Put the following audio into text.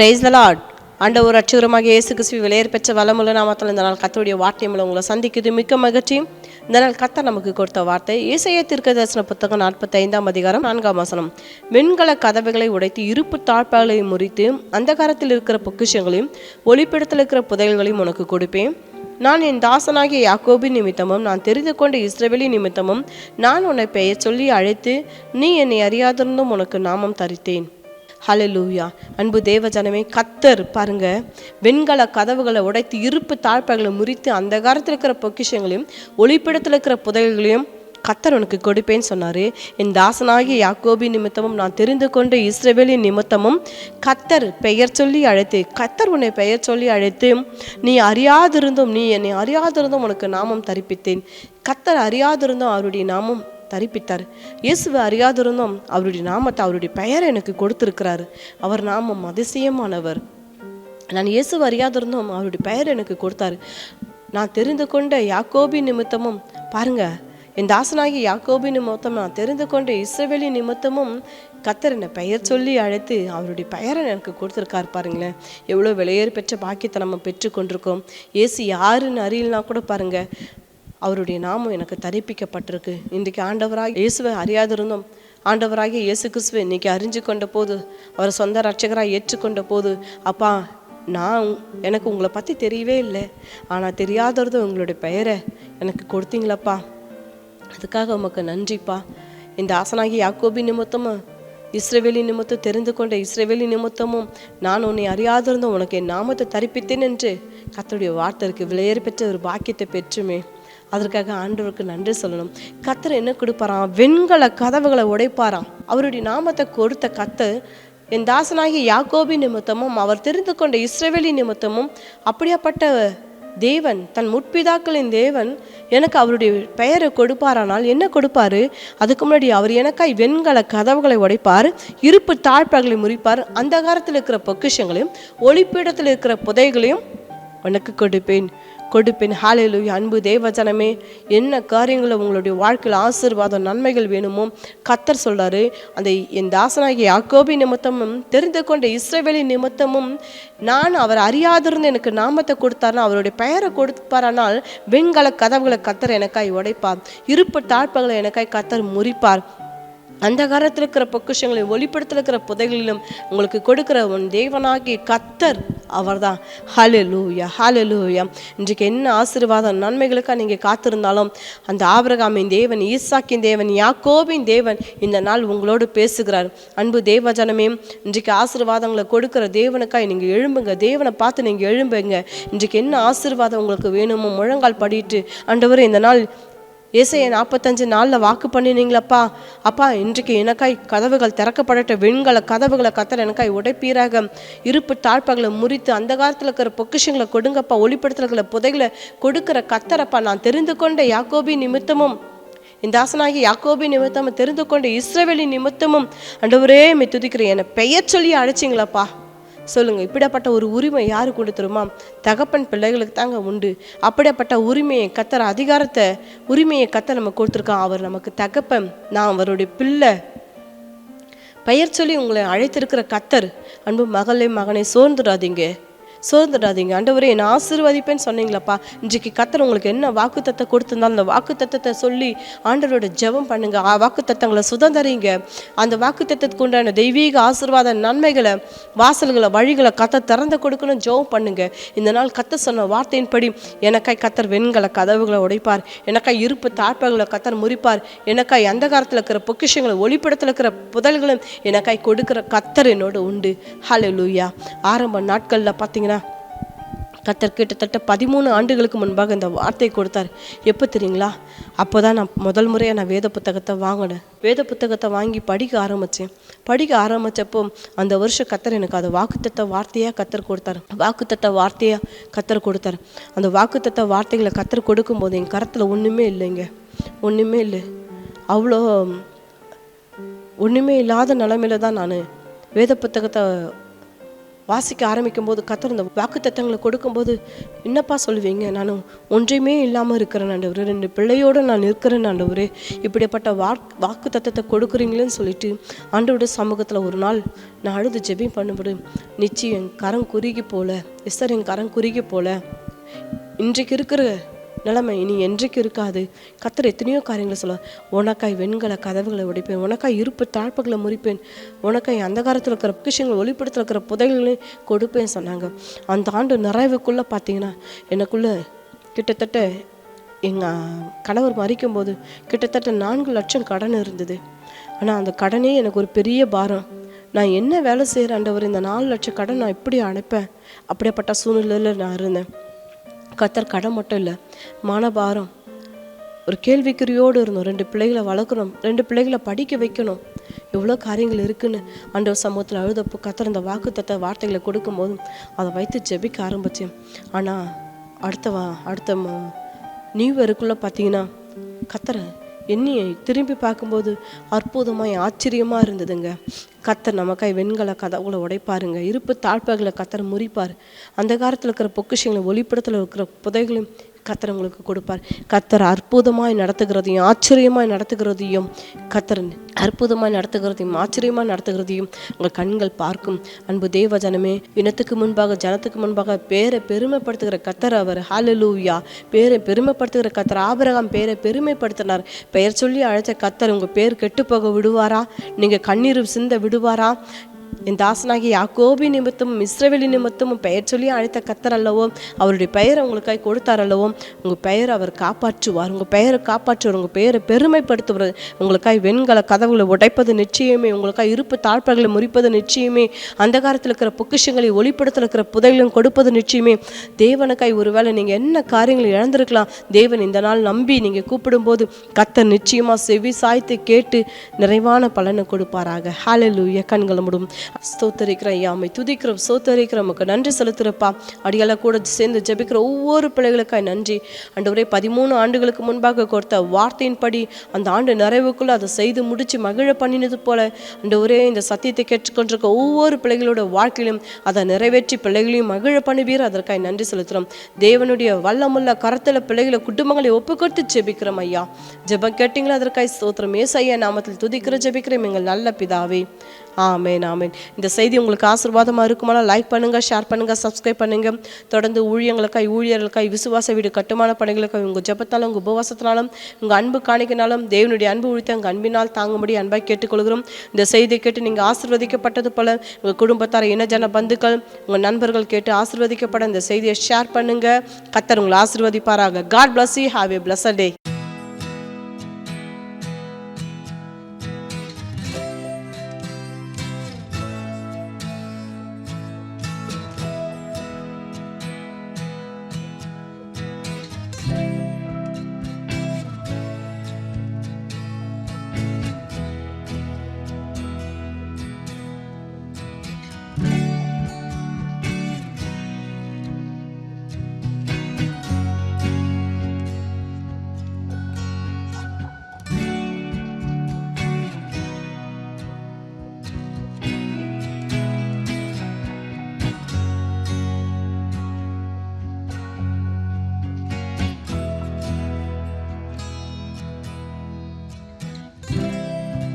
Praise the Lord. ஆண்டவர் ரட்சகருமாக இயேசு கிறிஸ்துவின் விலையேற பெற்ற வல்லமுள்ள நாமத்தில் இந்த நாள் கர்த்தருடைய வார்த்தை மூலம் உங்களை சந்திக்குது மிக்க மகிழ்ச்சி. இந்த நாள் கர்த்தர் நமக்கு கொடுத்த வார்த்தை ஏசாயா தீர்க்கதரிசன புத்தகம் 45ஆம் அதிகாரம் 4ஆம் வசனம். வெண்கல கதவுகளை உடைத்து இருப்பு தாழ்பாளை முறித்து அந்தகாரத்தில் இருக்கிற பொக்கிஷங்களையும் ஒளிப்பிடத்தில் இருக்கிற புதையல்களையும் உனக்கு கொடுப்பேன். நான் என் தாசனாகிய யாக்கோபின் நிமித்தமும் நான் தெரிந்து கொண்ட இஸ்ரவேலின் நிமித்தமும் நான் உன்னை பெயர் சொல்லி அழைத்து நீ என்னை அறியாதிருந்தும் உனக்கு நாமம் தரித்தேன். ஹல்லேலூயா. அன்பு தேவ ஜனமே, கர்த்தர் பாருங்க, வெண்கல கதவுகளை உடைத்து இருப்பு தாழ்பாகளை முறித்து அந்த காலத்தில் இருக்கிற பொக்கிஷங்களையும் ஒளிப்பிடத்தில் இருக்கிற புதையல்களையும் கர்த்தர் உனக்கு கொடுப்பேன்னு சொன்னார். என் தாசனாகிய யாக்கோபின் நிமித்தமும் நான் தெரிந்து கொண்ட இஸ்ரவேலின் நிமித்தமும் கர்த்தர் பெயர் சொல்லி அழைத்து, கர்த்தர் உன்னை பெயர் சொல்லி அழைத்து நீ அறியாதிருந்தும் நீ என்னை அறியாதிருந்தும் உனக்கு நாமம் தரிப்பித்தேன். கர்த்தர் அறியாதிருந்தும் அவருடைய நாமம் தரிப்பித்தார். இயேசுவை அறியாதிருந்தும் அவருடைய நாமத்தை, அவருடைய பெயரை எனக்கு கொடுத்திருக்கிறாரு. அவர் நாமம் அதிசயமானவர். நான் இயேசுவை அறியாதிருந்தும் அவருடைய பெயர் எனக்கு கொடுத்தாரு. நான் தெரிந்து கொண்ட யாக்கோபின் நிமித்தமும் பாருங்க, என் தாசனாகி யாக்கோபின் நிமித்தம் நான் தெரிந்து கொண்ட இஸ்ரவேலின் நிமித்தமும் கர்த்தர் என்னை பெயர் சொல்லி அழைத்து அவருடைய பெயரை எனக்கு கொடுத்துருக்காரு. பாருங்களேன், எவ்வளோ விலையேறு பெற்ற பாக்கியத்தை நம்ம பெற்றுக்கொண்டிருக்கோம். இயேசு யாருன்னு அறியலனா கூட பாருங்க, அவருடைய நாமம் எனக்கு தரிப்பிக்கப்பட்டிருக்கு. இன்றைக்கு ஆண்டவராக இயேசுவை அறியாதிருந்தோம், ஆண்டவராகிய இயேசு கிறிஸ்துவை இன்னைக்கு அறிஞ்சு கொண்ட போது, அவரை சொந்த ரட்சகராக ஏற்றுக்கொண்ட போது, அப்பா எனக்கு உங்களை பற்றி தெரியவே இல்லை, ஆனால் தெரியாதது உங்களுடைய பெயரை எனக்கு கொடுத்தீங்களப்பா, அதுக்காக உமக்கு நன்றிப்பா. இந்த ஆசனாகி யாக்கோபி நிமித்தமும் இஸ்ரவேலி நிமித்தம் தெரிந்து கொண்ட இஸ்ரவேலி நிமித்தமும் நான் உன்னை அறியாதிருந்தும் உனக்கு என் நாமத்தை தரிப்பித்தேன் என்று கர்த்தருடைய வார்த்தை இருக்கு. விலையேறு பெற்ற ஒரு பாக்கியத்தை பெற்றுமே, அதற்காக ஆண்டவருக்கு நன்றி சொல்லணும். கர்த்தர் என்ன கொடுப்பாராம்? வெண்கல கதவுகளை உடைப்பாராம். அவருடைய நாமத்தை கொடுத்த கர்த்தர் என் தாசனாகிய யாக்கோபி நிமித்தமும் அவர் தெரிந்து கொண்ட இஸ்ரவேலி நிமித்தமும் அப்படியாப்பட்ட தேவன், தன் முற்பிதாக்களின் தேவன் எனக்கு அவருடைய பெயரை கொடுப்பாரானால் என்ன கொடுப்பாரு? அதுக்கு முன்னாடி அவர் எனக்காய் வெண்கல கதவுகளை உடைப்பார், இருப்பு தாழ்பாகளை முறிப்பார், அந்த காலத்தில் இருக்கிற பொக்கிஷங்களையும் ஒளிப்பீடத்தில் இருக்கிற புதைகளையும் உனக்கு கொடுப்பேன். ஹல்லேலூயா. அன்பு தேவஜனமே, என்ன காரியங்களும் உங்களுடைய வாழ்க்கையில் ஆசீர்வாதம் நன்மைகள் வேணுமோ கர்த்தர் சொல்றாரு. அந்த என் தாசனாகிய யாக்கோபி நிமித்தமும் தெரிந்து கொண்ட இஸ்ரவேலி நிமித்தமும் நான் அவர் அறியாதிருந்து எனக்கு நாமத்தை கொடுத்தார்னா, அவருடைய பெயரை கொடுப்பாரானால் வெண்கல கதவுகளை கர்த்தர் எனக்காய் உடைப்பார், இருப்பு தாழ்பாகளை எனக்காய் கர்த்தர் முறிப்பார், அந்த காலத்தில் இருக்கிற பொக்கிஷங்களை ஒளிப்படத்தில் இருக்கிற புதைகளிலும் உங்களுக்கு கொடுக்கிற உன் தேவனாகிய கர்த்தர் அவர்தான். ஹல்லேலூயா, ஹல்லேலூயா. இன்றைக்கு என்ன ஆசீர்வாதம் நன்மைகளுக்காக நீங்கள் காத்திருந்தாலும் அந்த ஆபிரகாமின் தேவன், ஈசாக்கின் தேவன், யாக்கோபின் தேவன் இந்த நாள் உங்களோடு பேசுகிறார். அன்பு தேவஜனமே, இன்றைக்கு ஆசீர்வாதங்களை கொடுக்கிற தேவனுக்காய் நீங்கள் எழும்புங்க, தேவனை பார்த்து நீங்கள் எழும்புங்க. இன்றைக்கு என்ன ஆசீர்வாதம் உங்களுக்கு வேணுமோ முழங்கால் படிட்டு, ஆண்டவரே இந்த நாள் ஏசாயா 45 வாக்கு பண்ணினீங்களப்பா, அப்பா இன்றைக்கு எனக்காய் கதவுகள் திறக்கப்படட்ட, வெண்கல கதவுகளை கர்த்தர் எனக்காய் உடைப்பீராக, இருப்பு தாழ்பாகளை முறித்து அந்த காலத்தில் இருக்கிற பொக்கிஷங்களை கொடுங்கப்பா, ஒளிப்படத்தில் இருக்கிற புதைகளை கொடுக்கிற கர்த்தரப்பா. நான் தெரிந்து கொண்ட யாக்கோபி நிமித்தமும் இந்த தாசனாகி யாக்கோபி நிமித்தமும் தெரிந்து கொண்ட இஸ்ரவேலி நிமித்தமும் ஆண்டவரே மே துதிக்கிறேன், என்னை பெயர் சொல்லி அழைச்சிங்களப்பா. சொல்லுங்க, இப்படிப்பட்ட ஒரு உரிமை யாரு கொடுத்துருமா? தகப்பன் பிள்ளைகளுக்கு தாங்க உண்டு. அப்படிப்பட்ட உரிமையை கர்த்தர், அதிகாரத்தை உரிமையை கர்த்தர் நம்ம கொடுத்துருக்கான். அவர் நமக்கு தகப்பன், நான் அவருடைய பிள்ளை. பெயர் சொல்லி உங்களை அழைத்திருக்கிற கர்த்தர். அன்பு மகளே மகனை சோர்ந்துடாதீங்க. ஆண்டவரே என்னை ஆசீர்வதிப்பேன்னு சொன்னீங்களப்பா. இன்றைக்கு கர்த்தர் உங்களுக்கு என்ன வாக்குத்தத்தை கொடுத்திருந்தாலும் அந்த வாக்குத்தத்தத்தை சொல்லி ஆண்டவரோட ஜெபம் பண்ணுங்க. வாக்குத்தத்தங்களை சுதந்திரிங்க. அந்த வாக்குத்தத்துக்கு உண்டான தெய்வீக ஆசீர்வாத நன்மைகளை, வாசல்களை, வழிகளை கர்த்தர் திறந்து கொடுக்கணும். ஜெபம் பண்ணுங்க. இந்த நாள் கர்த்தர் சொன்ன வார்த்தையின்படி எனக்காய் கர்த்தர் வெண்கல கதவுகளை உடைப்பார், எனக்காய் இருப்பு தாழ்பாகளை கர்த்தர் முறிப்பார், எனக்காய் அந்த காலத்தில் இருக்கிற பொக்கிஷங்களை ஒளிப்படத்தில் இருக்கிற புதல்களும் எனக்காய் கொடுக்கிற கர்த்தர் என்னோடு உண்டு. ஹல்லேலூயா. ஆரம்ப நாட்களில் பார்த்தீங்கன்னா கர்த்தர் கிட்டத்தட்ட 13 ஆண்டுகளுக்கு முன்பாக இந்த வார்த்தை கொடுத்தார். எப்போ தெரியுங்களா? அப்போ தான் நான் முதல் முறையாக நான் வேத புத்தகத்தை வாங்கினேன். வேத புத்தகத்தை வாங்கி படிக்க ஆரம்பித்தப்போ அந்த வருஷம் கர்த்தர் எனக்கு அது வாக்குத்தத்த வார்த்தையாக கர்த்தர் கொடுத்தார். அந்த வாக்குத்தத்த வார்த்தைகளை கர்த்தர் கொடுக்கும்போது என் கரத்தில் ஒன்றுமே இல்லை. அவ்வளோ ஒன்றுமே இல்லாத நிலைமையில தான் நான் வேத புத்தகத்தை வாசிக்க ஆரம்பிக்கும் போது கர்த்தர் இந்த வாக்குத்தத்தங்களை கொடுக்கும்போது என்னப்பா சொல்லுவீங்க, நான் ஒன்றையுமே இல்லாமல் இருக்கிறேன் ஆண்டவரே, 2 பிள்ளையோடு நான் இருக்கிறேன் ஆண்டவரே, இப்படிப்பட்ட வாக்குத்தத்தத்தை கொடுக்குறீங்களேன்னு சொல்லிட்டு ஆண்டவருடைய சமூகத்தில் ஒரு நாள் நான் அழுது ஜெபம் பண்ணும்போது நிச்சயம் என் கரம் குறுகி போல, எஸ்தர் என் கரம் குறுகி போல, இன்றைக்கு இருக்கிற நிலைமை இனி என்றைக்கு இருக்காது. கர்த்தர் எத்தனையோ காரியங்களை சொல்ல, உனக்காய் வெண்கல கதவுகளை உடைப்பேன், உனக்காய் இருப்பு தாழ்ப்புகளை முறிப்பேன், உனக்காய் அந்த காலத்தில் இருக்கிற பொக்கிஷங்கள் ஒளிப்படத்தில் இருக்கிற புதைகளையும் கொடுப்பேன்னு சொன்னாங்க. அந்த ஆண்டு நிறைவுக்குள்ளே பார்த்தீங்கன்னா எனக்குள்ளே கிட்டத்தட்ட எங்கள் கணவர் மறிக்கும் போது கிட்டத்தட்ட 4 லட்சம் கடன் இருந்தது. ஆனால் அந்த கடனே எனக்கு ஒரு பெரிய பாரம். நான் என்ன வேலை செய்கிறேன் ஆண்டவர், இந்த 4 லட்சம் கடன் நான் எப்படி அடைப்பேன்? அப்படியேப்பட்ட சூழ்நிலையில் நான் இருந்தேன். கர்த்தர் கடன் மட்டும் இல்லை, மனபாரம், ஒரு கேள்விக்குறியோடு இருந்தோம். 2 பிள்ளைகளை வளர்க்கணும், 2 பிள்ளைகளை படிக்க வைக்கணும், எவ்வளோ காரியங்கள் இருக்குன்னு ஆண்டவர் சமூகத்தில் அழுதப்போ கர்த்தர் இந்த வாக்குத்தத்த வார்த்தைகளை கொடுக்கும்போது அதை வைத்து ஜெபிக்க ஆரம்பித்தேன். ஆனால் அடுத்த நியூ இயருக்குள்ளே பார்த்தீங்கன்னா கர்த்தர் என்னையை திரும்பி பார்க்கும்போது அற்புதமாக ஆச்சரியமாக இருந்ததுங்க. கர்த்தர் நமக்காய் வெண்கல கதவுகளை உடைப்பாருங்க, இருப்பு தாழ்ப்புகளை கர்த்தர் முறிப்பார், அந்த காலத்தில் இருக்கிற பொக்கிஷங்களை ஒளிப்படத்தில் இருக்கிற புதைகளையும் கர்த்தர் உங்களுக்கு கொடுப்பார். கர்த்தர் அற்புதமாய் நடத்துகிறதையும் ஆச்சரியமாய் நடத்துகிறதையும் கர்த்தர் அற்புதமாய் நடத்துகிறதையும் ஆச்சரியமாய் நடத்துகிறதையும் உங்கள் கண்கள் பார்க்கும். அன்பு தேவ ஜனமே, இனத்துக்கு முன்பாக ஜனத்துக்கு முன்பாக பேரை பெருமைப்படுத்துகிற கர்த்தர் அவர். ஹல்லேலூயா. பேரை பெருமைப்படுத்துகிற கர்த்தர். ஆபிரகாம் பேரை பெருமைப்படுத்தினார். பெயர் சொல்லி அழைத்த கர்த்தர் உங்கள் பேர் கெட்டு போக விடுவாரா? நீங்கள் கண்ணீர் சிந்த விடுவாரா? என் தாசனாகி யாக்கோபி நிமித்தமும் இஸ்ரவேலி நிமித்தமும் பெயர் சொல்லி அழைத்த கர்த்தர் அல்லவோ, அவருடைய பெயரை உங்களுக்காய் கொடுத்தார் அல்லவோ, உங்கள் பெயரை அவர் காப்பாற்றுவார், உங்கள் பெயரை காப்பாற்றுவார், உங்கள் பெயரை பெருமைப்படுத்துவார். உங்களுக்காய் வெண்கல கதவுகளை உடைப்பது நிச்சயமே, உங்களுக்காய் இருப்பு தாழ்ப்புகளை முறிப்பது நிச்சயமே, அந்த காலத்தில் இருக்கிற பொக்கிஷங்களை ஒளிப்படத்தில் இருக்கிற புதைகளையும் கொடுப்பது நிச்சயமே. தேவனுக்காய் ஒருவேளை நீங்கள் என்ன காரியங்களை இழந்திருக்கலாம், தேவன் இந்த நாள் நம்பி நீங்கள் கூப்பிடும்போது கர்த்தர் நிச்சயமாக செவி சாய்த்து கேட்டு நிறைவான பலனை கொடுப்பாராக. ஹல்லேலூயா. கண்களை மூடும். ஸ்தோத்தரிக்கிறேன் ஐயா, உம்மை துதிக்கிறோம், ஸ்தோத்தரிக்கிறோம், உமக்கு நன்றி செலுத்துறப்பா. அடியால கூட சேர்ந்து ஜெபிக்கிற ஒவ்வொரு பிள்ளைகளுக்காய் நன்றி ஆண்டவரே. 13 ஆண்டுகளுக்கு முன்பாக கொடுத்த வார்த்தையின்படி அந்த ஆண்டு நிறைவுக்குள்ள அதை செய்து முடிச்சு மகிழ பண்ணினது போல ஆண்டவரே, இந்த சத்தியத்தை கேட்டுக்கொண்டிருக்க ஒவ்வொரு பிள்ளைகளோட வாழ்க்கையிலும் அதை நிறைவேற்றி பிள்ளைகளையும் மகிழ பண்ணுவீர். அதற்காய் நன்றி செலுத்துகிறோம். தேவனுடைய வல்லமுள்ள கரத்தில் பிள்ளைகளை குடும்பங்களை ஒப்புக்கொடுத்து ஜெபிக்கிறோம் ஐயா. ஜெபம் கேட்டீங்களா? அதற்காய் ஸ்தோத்திரம். ஏசாயா நாமத்தில் துதிக்கிற ஜெபிக்கிறோம் எங்கள் நல்ல பிதாவே. ஆமேன், ஆமேன். இந்த செய்தி உங்களுக்கு ஆசீர்வாதமாக இருக்குமானால் லைக் பண்ணுங்கள், ஷேர் பண்ணுங்கள், சப்ஸ்கிரைப் பண்ணுங்கள். தொடர்ந்து ஊழியர்களுக்காய் விசுவாச வீடு கட்டுமான பணிகளுக்காக உங்கள் ஜெபத்தாலும் உங்கள் உபவாசத்தினாலும் உங்கள் அன்பு காணிக்கினாலும் தேவனுடைய அன்பு உழித்த உங்கள் அன்பினால் தாங்கும்படி அன்பாய் கேட்டுக்கொள்கிறோம். இந்த செய்தியை கேட்டு நீங்கள் ஆசீர்வதிக்கப்பட்டது போல உங்கள் குடும்பத்தார், இனஜன பந்துக்கள், உங்கள் நண்பர்கள் கேட்டு ஆசீர்வதிக்கப்பட இந்த செய்தியை ஷேர் பண்ணுங்கள். கர்த்தர் உங்களை ஆசீர்வதிப்பாராக. God bless you. Have a blessed day.